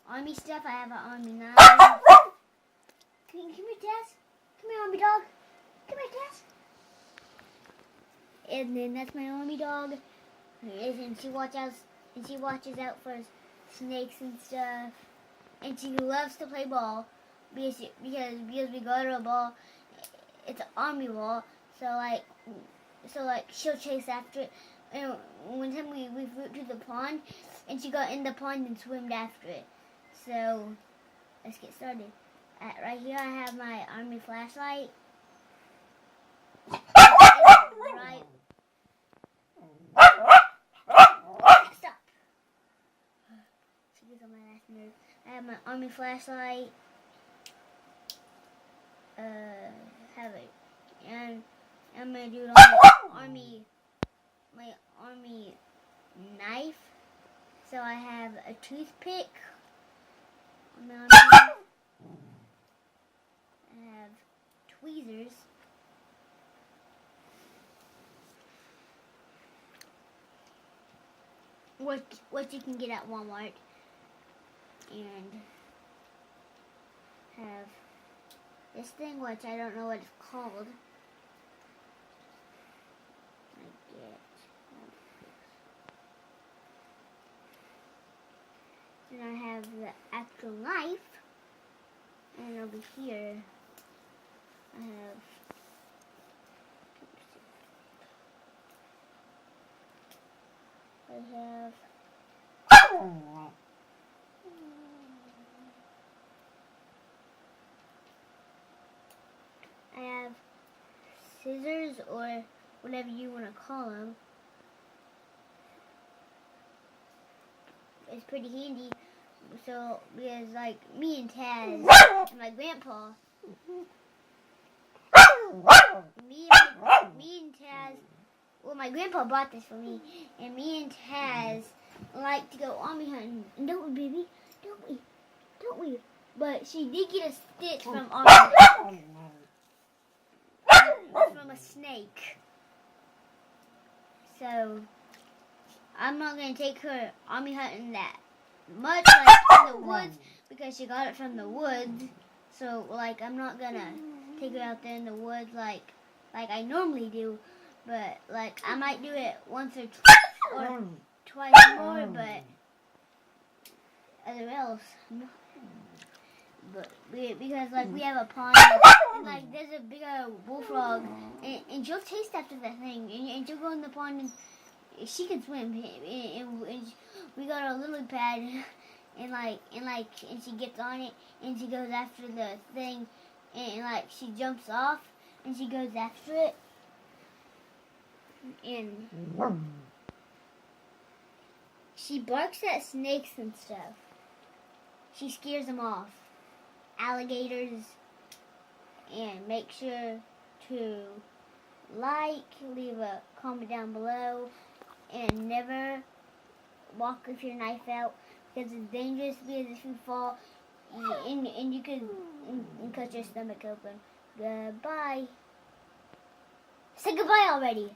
army stuff. I have an army knife. Come here, Tess. Come here, army dog. Come here, Tess. And then that's my army dog. And she watches out for snakes and stuff. And she loves to play ball because we got her a ball. It's an army ball, so she'll chase after it. And one time we flew to the pond, and she got in the pond and swam after it. So let's get started. Right here I have my army flashlight. Right. Stop. She gets on my last nerve. I have my army flashlight. Have it, and I'm gonna do it on my army knife. So I have a toothpick on my army knife. I have tweezers. What you can get at Walmart, and have this thing, which I don't know what it's called. Then I have the actual knife, and over here I have scissors, or whatever you want to call them. It's pretty handy. So, because like me and Taz and my grandpa, me and Taz, well, my grandpa bought this for me, and me and Taz like to go army hunting. And don't we, baby? Don't we? But she did get a stitch from army hunting. From a snake. So I'm not going to take her army hunting that much, like in the woods, because she got it from the woods. So like I'm not going to take her out there in the woods like I normally do, but like I might do it once or twice more, but other else. But because like we have a pond, and like there's a big bullfrog, and she'll chase after that thing, and she'll go in the pond, and she can swim, and we got our lily pad, and she gets on it, and she goes after the thing, and like she jumps off, and she goes after it, and she barks at snakes and stuff. She scares them off. Alligators, and make sure to leave a comment down below, and never walk with your knife out, because it's dangerous, because if you fall and you could cut your stomach open. Goodbye. Say goodbye already.